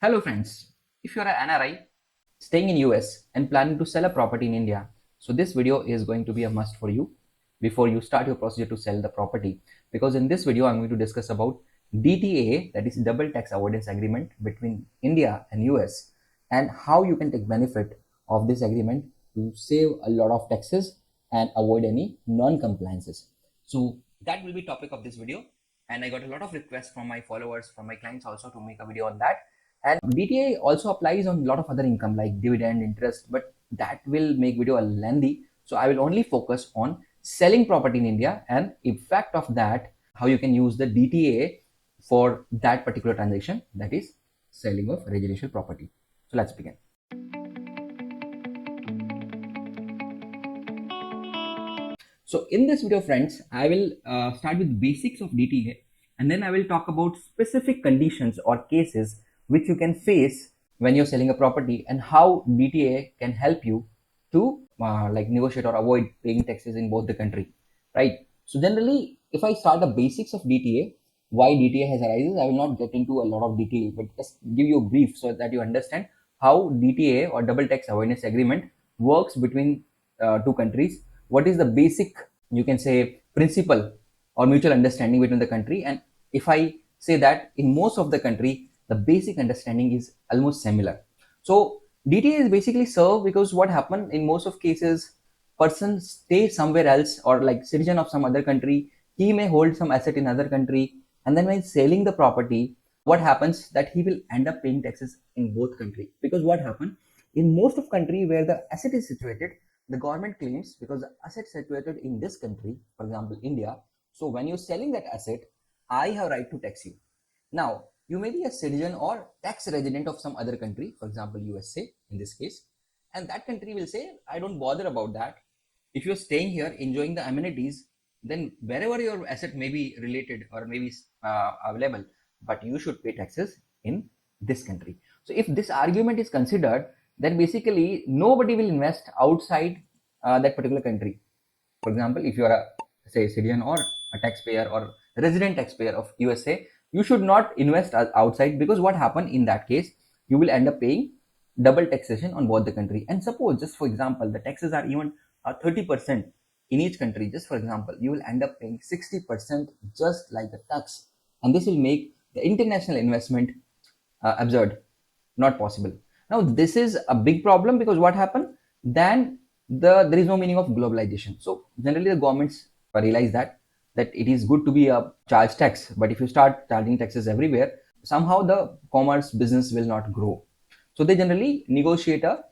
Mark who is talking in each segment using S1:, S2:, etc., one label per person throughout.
S1: Hello friends, if you're an NRI staying in US and planning to sell a property in India, so this video is going to be a must for you before you start your procedure to sell the property, because in this video I'm going to discuss about DTAA, that is double tax avoidance agreement between India and US, and how you can take benefit of this agreement to save a lot of taxes and avoid any non-compliances. So that will be topic of this video, and I got a lot of requests from my followers, from my clients also, to make a video on that. And DTA also applies on a lot of other income like dividend, interest, but that will make video lengthy. So I will only focus on selling property in India and effect of that, how you can use the DTA for that particular transaction, that is selling of residential property. So let's begin. So in this video, friends, I will start with basics of DTA, and then I will talk about specific conditions or cases which you can face when you're selling a property and how DTA can help you to like negotiate or avoid paying taxes in both the country, right? So generally, if I start the basics of DTA, why DTA has arises, I will not get into a lot of detail, but just give you a brief so that you understand how DTA or double tax avoidance agreement works between two countries. What is the basic, you can say, principle or mutual understanding between the country? And if I say that in most of the country, the basic understanding is almost similar. So DTA is basically served because what happened in most of cases, person stay somewhere else or like citizen of some other country, he may hold some asset in other country, and then when selling the property, what happens that he will end up paying taxes in both country. Because what happened in most of country where the asset is situated, the government claims because the asset situated in this country, for example India, so when you're selling that asset, I have right to tax you. Now you may be a citizen or tax resident of some other country, for example USA in this case, and that country will say, I don't bother about that. If you're staying here enjoying the amenities, then wherever your asset may be related or maybe available, but you should pay taxes in this country. So if this argument is considered, then basically nobody will invest outside that particular country. For example, if you are a say citizen or a taxpayer or resident taxpayer of USA, you should not invest outside, because what happened in that case, you will end up paying double taxation on both the country. And suppose, just for example, the taxes are even 30% in each country. Just for example, you will end up paying 60% just like the tax, and this will make the international investment absurd, not possible. Now this is a big problem, because what happened then, there is no meaning of globalization. So generally the governments realize that it is good to be a charge tax, but if you start charging taxes everywhere, somehow the commerce business will not grow. So they generally negotiate a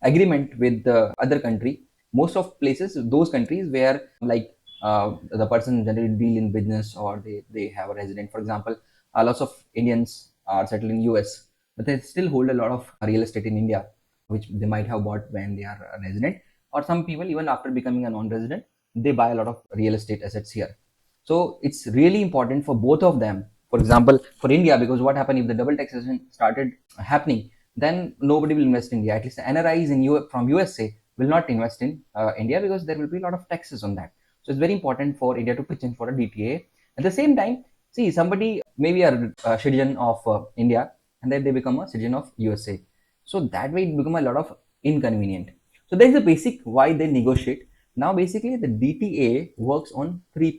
S1: agreement with the other country. Most of places, those countries where like the person generally deal in business or they have a resident, for example, lots of Indians are settled in US, but they still hold a lot of real estate in India, which they might have bought when they are a resident, or some people even after becoming a non-resident, they buy a lot of real estate assets here. So it's really important for both of them. For example, for India, because what happened if the double taxation started happening, then nobody will invest in India. At least the NRIs from USA will not invest in India, because there will be a lot of taxes on that. So it's very important for India to pitch in for a DTA. At the same time, see, somebody maybe a citizen of India, and then they become a citizen of USA. So that way it become a lot of inconvenient. So there is a basic why they negotiate. Now basically the DTA works on three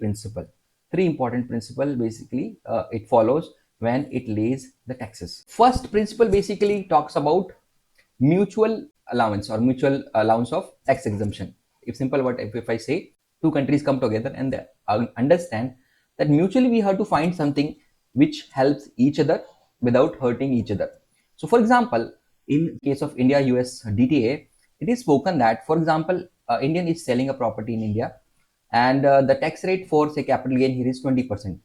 S1: important principle. Basically it follows when it lays the taxes. First principle basically talks about mutual allowance or mutual allowance of tax exemption. If simple, what if I say two countries come together and they understand that mutually we have to find something which helps each other without hurting each other. So for example, in case of India US DTA, it is spoken that, for example, Indian is selling a property in India, and the tax rate for say capital gain here is 20%.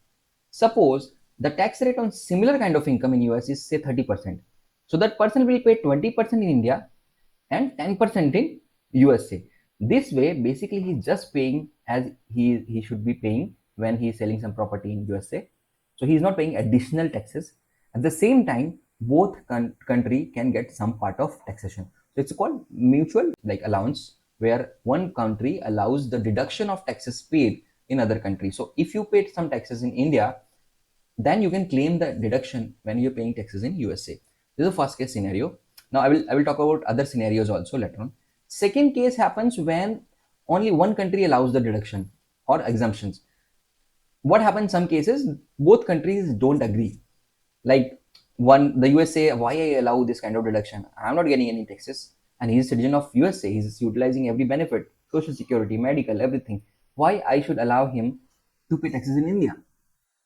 S1: Suppose the tax rate on similar kind of income in US is say 30%. So that person will pay 20% in India and 10% in USA. This way, basically, he's just paying as he should be paying when he's selling some property in USA. So he's not paying additional taxes. At the same time, both country can get some part of taxation. So it's called mutual like allowance, where one country allows the deduction of taxes paid in other countries. So if you paid some taxes in India, then you can claim the deduction when you're paying taxes in USA. This is the first case scenario. Now I will talk about other scenarios also later on. Second case happens when only one country allows the deduction or exemptions. What happens in some cases, both countries don't agree. Like the USA, why I allow this kind of deduction? I'm not getting any taxes, and he's a citizen of USA. He's utilizing every benefit, social security, medical, everything. Why I should allow him to pay taxes in India?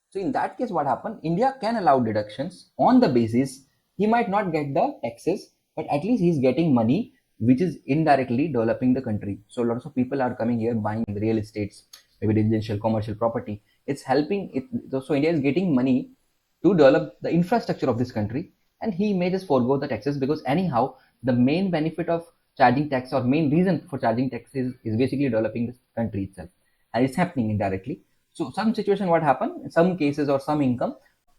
S1: So in that case, what happened? India can allow deductions on the basis he might not get the taxes, but at least he's getting money, which is indirectly developing the country. So lots of people are coming here buying the real estates, maybe residential, commercial property. It's helping it. So India is getting money to develop the infrastructure of this country, and he may just forego the taxes because anyhow the main benefit of charging tax or main reason for charging taxes is basically developing this country itself, and it's happening indirectly. So some situation what happen in some cases or some income,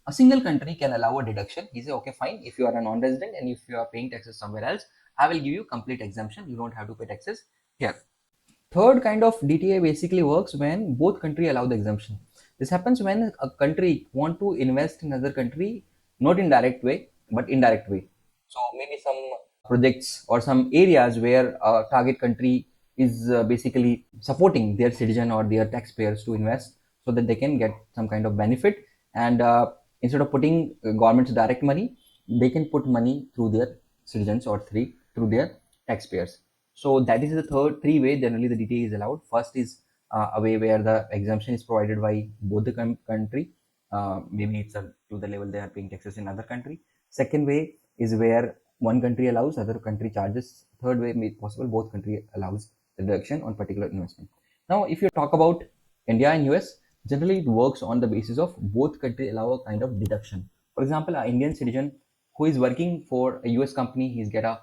S1: a single country can allow a deduction. He say, okay, fine, if you are a non-resident and if you are paying taxes somewhere else, I will give you complete exemption. You don't have to pay taxes here. Third kind of DTA basically works when both country allow the exemption. This happens when a country want to invest in another country, not in direct way, but indirect way. So maybe some projects or some areas where a target country is basically supporting their citizen or their taxpayers to invest so that they can get some kind of benefit. And instead of putting government's direct money, they can put money through their citizens or through their taxpayers. So that is the three way generally the DTA is allowed. First is a way where the exemption is provided by both the country. Maybe it's to the level they are paying taxes in other country. Second way is where one country allows, other country charges. Third way may possible both country allows the deduction on particular investment. Now, if you talk about India and US, generally it works on the basis of both country allow a kind of deduction. For example, an Indian citizen who is working for a US company, he's get a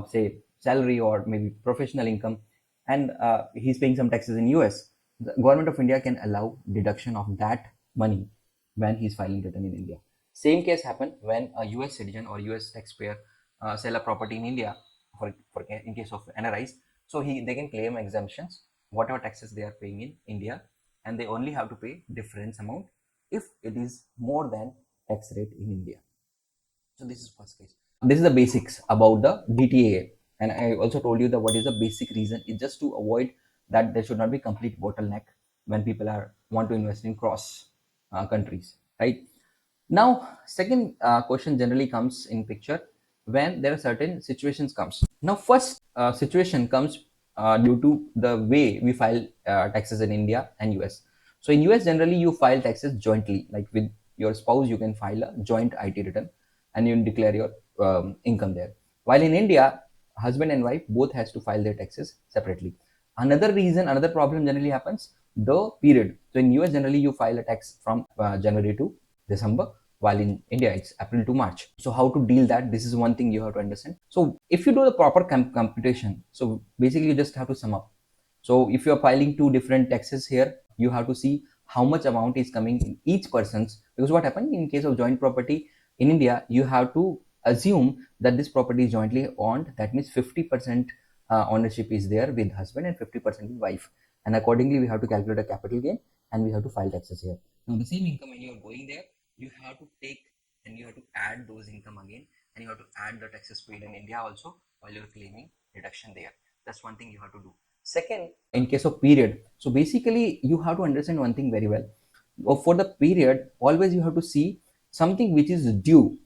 S1: say salary or maybe professional income, and he's paying some taxes in US. The government of India can allow deduction of that money when he's filing return in India. Same case happen when a US citizen or US taxpayer sell a property in India for in case of NRIs. So they can claim exemptions, whatever taxes they are paying in India, and they only have to pay difference amount if it is more than tax rate in India. So this is first case. This is the basics about the DTAA, and I also told you that what is the basic reason is just to avoid that there should not be complete bottleneck when people want to invest in cross countries, right? Now, second question generally comes in picture when there are certain situations comes. Now, first situation comes due to the way we file taxes in India and US. So in US, generally you file taxes jointly, like with your spouse, you can file a joint IT return and you declare your income there. While in India, husband and wife both has to file their taxes separately. Another reason, another problem generally happens, the period. So in US, generally you file a tax from January to December, while in India it's April to March. So how to deal that? This is one thing you have to understand. So if you do the proper computation, so basically you just have to sum up. So if you are filing two different taxes here, you have to see how much amount is coming in each person's, because what happened in case of joint property in India, you have to assume that this property is jointly owned. That means 50% ownership is there with husband and 50% with wife, and accordingly we have to calculate a capital gain and we have to file taxes here. Now the same income, when you are going there, you have to take and you have to add those income again, and you have to add the taxes paid in India also while you're claiming deduction there. That's one thing you have to do. Second, in case of period, so basically you have to understand one thing very well. For the period, always you have to see something which is due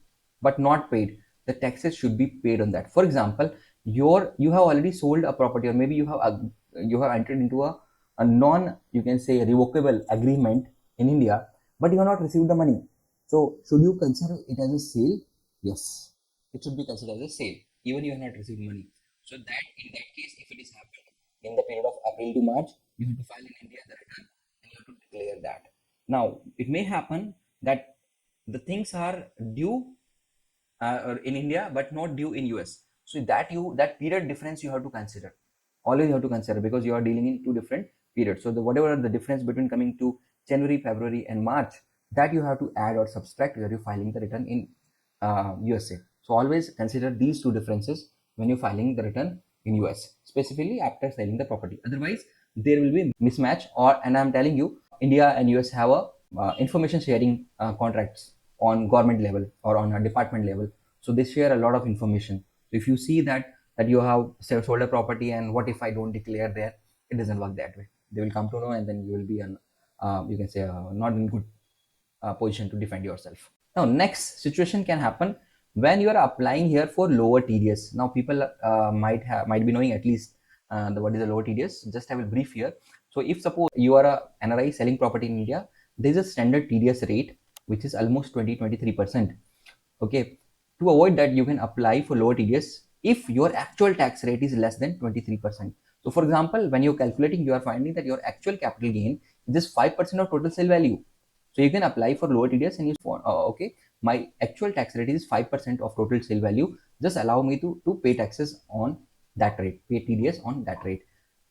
S1: but not paid. The taxes should be paid on that. For example, you have already sold a property, or maybe you have entered into a non, you can say, revocable agreement in India, but you have not received the money. So should you consider it as a sale? Yes, it should be considered as a sale, even you have not received money. So that in that case, if it is happened in the period of April to March, you have to file in India the return and you have to declare that. Now, it may happen that the things are due in India but not due in US. So that period difference you have to consider. Always you have to consider, because you are dealing in two different periods. So whatever the difference between coming to January, February, and March, that you have to add or subtract when you're filing the return in USA. So always consider these two differences when you're filing the return in US, specifically after selling the property. Otherwise, there will be mismatch. And I'm telling you, India and US have a information sharing contracts on government level or on a department level So they share a lot of information. So if you see that you have sold a property and what if I don't declare there, it doesn't work that way. They will come to know and then you will be you can say not in good position to defend yourself. Now next situation can happen when you are applying here for lower TDS. Now people might be knowing at least what is the lower TDS. Just I will brief here. So if suppose you are a NRI selling property in India, there is a standard TDS rate which is almost 20-23%. Okay, to avoid that you can apply for lower TDS if your actual tax rate is less than 23%. So for example, when you're calculating, you are finding that your actual capital gain is just 5% of total sale value. So you can apply for lower TDS and you okay, my actual tax rate is 5% of total sale value. Just allow me to pay taxes on that rate, pay TDS on that rate.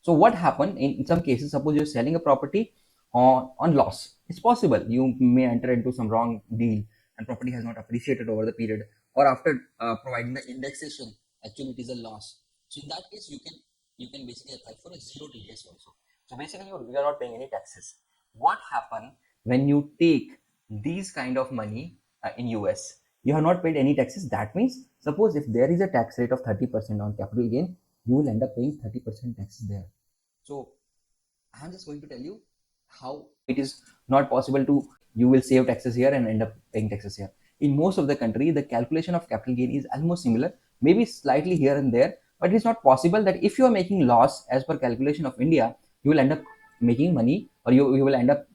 S1: So what happened in some cases, suppose you're selling a property on loss. It's possible you may enter into some wrong deal and property has not appreciated over the period, or after providing the indexation, actually it is a loss. So in that case, you can basically apply for a zero TDS also. So basically, you are not paying any taxes. What happen when you take these kind of money in US? You have not paid any taxes. That means, suppose if there is a tax rate of 30% on capital gain, you will end up paying 30% taxes there. So I'm just going to tell you how it is not possible to, you will save taxes here and end up paying taxes here. In most of the country, the calculation of capital gain is almost similar, maybe slightly here and there, but it's not possible that if you are making loss as per calculation of India, you will end up making money, or you will end up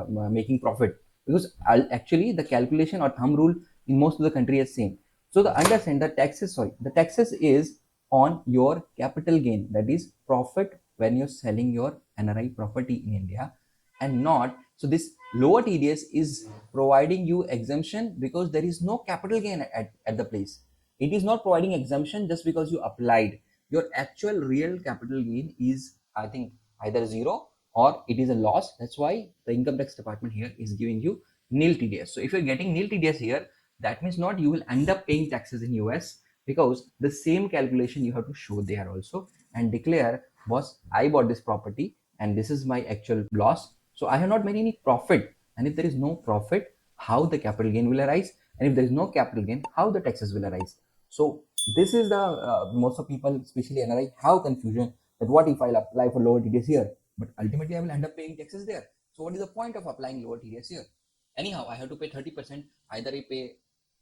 S1: making profit, because actually the calculation or thumb rule in most of the country is same. So the understand the taxes is on your capital gain, that is profit when you're selling your NRI property in India, and not, so this lower TDS is providing you exemption because there is no capital gain at the place. It is not providing exemption just because you applied. Your actual real capital gain is, I think, either zero or it is a loss. That's why the income tax department here is giving you nil TDS. So if you're getting nil TDS here, that means not you will end up paying taxes in US, because the same calculation you have to show there also and declare, boss, I bought this property and this is my actual loss. So I have not made any profit. And if there is no profit, how the capital gain will arise? And if there is no capital gain, how the taxes will arise? So this is the most of people, especially NRI, have confusion that what if I'll apply for lower TDS here, but ultimately I will end up paying taxes there. So what is the point of applying lower TDS here? Anyhow, I have to pay 30%. Either I pay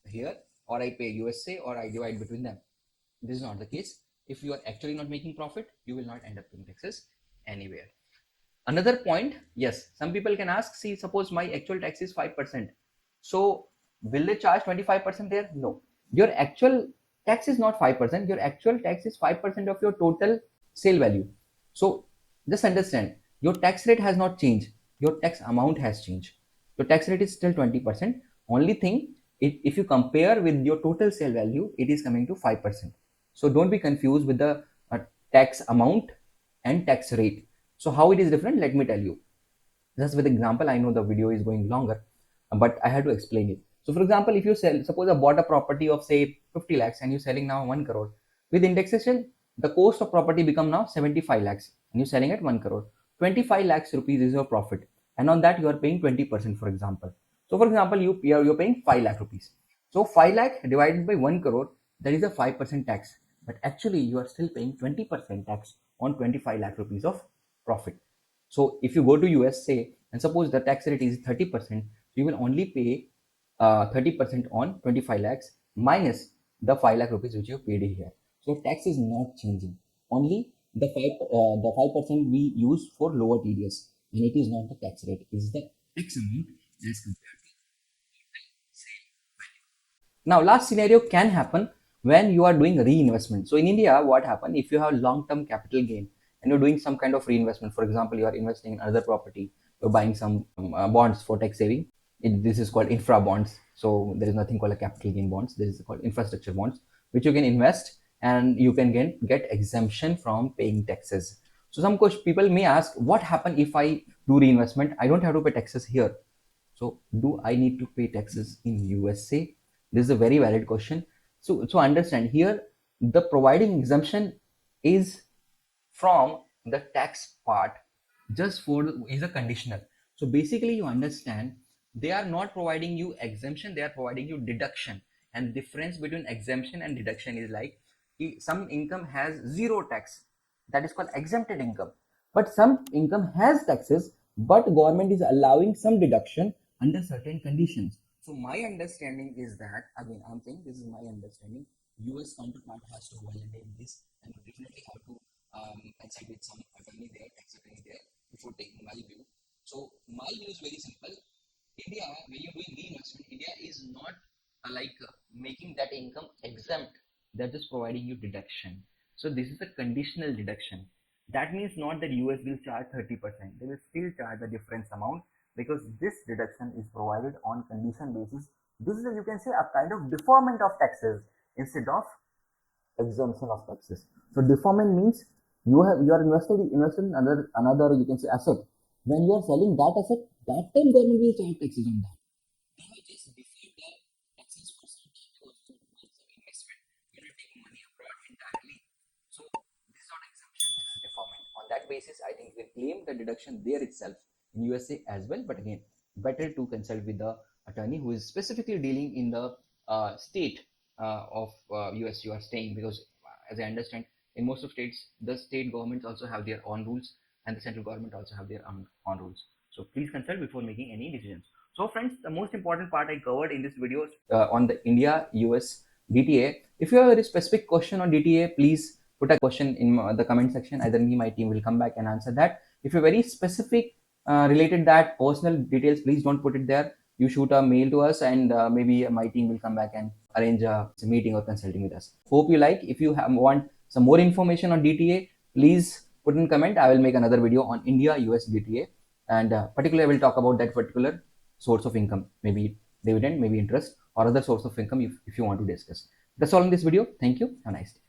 S1: here or I pay USA or I divide between them. This is not the case. If you are actually not making profit, you will not end up paying taxes anywhere. Another point, yes, some people can ask, see, suppose my actual tax is 5%. So will they charge 25% there? No. Your actual tax is not 5%. Your actual tax is 5% of your total sale value. So just understand, your tax rate has not changed. Your tax amount has changed. Your tax rate is still 20%. Only thing, if you compare with your total sale value, it is coming to 5%. So don't be confused with the tax amount and tax rate. So how it is different, let me tell you. Just with example, I know the video is going longer, but I had to explain it. So for example, if you sell, suppose I bought a property of say 50 lakhs and you're selling now 1 crore. With indexation, the cost of property become now 75 lakhs and you're selling at 1 crore. 25 lakhs rupees is your profit. And on that you are paying 20%, for example. So for example, you're paying 5 lakh rupees. So 5 lakh divided by 1 crore, that is a 5% tax. But actually you are still paying 20% tax on 25 lakh rupees of profit. So if you go to US, say, and suppose the tax rate is 30%, you will only pay 30% on 25 lakhs minus the 5 lakh rupees which you paid here. So tax is not changing. Only the 5% we use for lower TDS, and it is not the tax rate. It is the tax amount as compared to sale value. Now, last scenario can happen when you are doing reinvestment. So in India, what happen if you have long-term capital gain and you're doing some kind of reinvestment? For example, you are investing in another property, you're buying some bonds for tax saving. This is called infra bonds. So there is nothing called a capital gain bonds. This is called infrastructure bonds, which you can invest and you can get exemption from paying taxes. So some people may ask, what happen if I do reinvestment? I don't have to pay taxes here. So do I need to pay taxes in USA? This is a very valid question. So understand here, the providing exemption is from the tax part, just for is a conditional. So basically you understand, they are not providing you exemption, they are providing you deduction. And difference between exemption and deduction is like some income has zero tax, that is called exempted income, but some income has taxes, but government is allowing some deduction under certain conditions. So my understanding is that, again, I'm saying this is my understanding. US counterpart has to validate this and definitely have to consult with some attorney there, tax attorney there, before taking my view. So my view is very simple. India, when you're doing reinvestment, India is not making that income exempt. They're just providing you deduction. So this is a conditional deduction. That means not that US will charge 30%. They will still charge a difference amount because this deduction is provided on condition basis. This is, you can say, a kind of deferment of taxes instead of exemption of taxes. So deferment means you are invested in another you can say asset. When you are selling that asset, that time government will charge taxes on that. They have just deferred the taxes for some time because you want some investment. You're not taking money abroad entirely. So this is not exemption, this is deferment. On that basis, I think you can claim the deduction there itself in USA as well. But again, better to consult with the attorney who is specifically dealing in the state of US you are staying, because as I understand, in most of states, the state governments also have their own rules and the central government also have their own rules. So please consult before making any decisions. So friends, the most important part I covered in this video on the India US DTA. If you have a very specific question on DTA, please put a question in the comment section. Either me, my team will come back and answer that. If you're very specific related that personal details, please don't put it there. You shoot a mail to us and maybe my team will come back and arrange a meeting or consulting with us. Hope you like. If you want some more information on DTA, please put in comment. I will make another video on India US DTA, and particularly I will talk about that particular source of income, maybe dividend, maybe interest, or other source of income if you want to discuss. That's all in this video. Thank you. Have a nice day.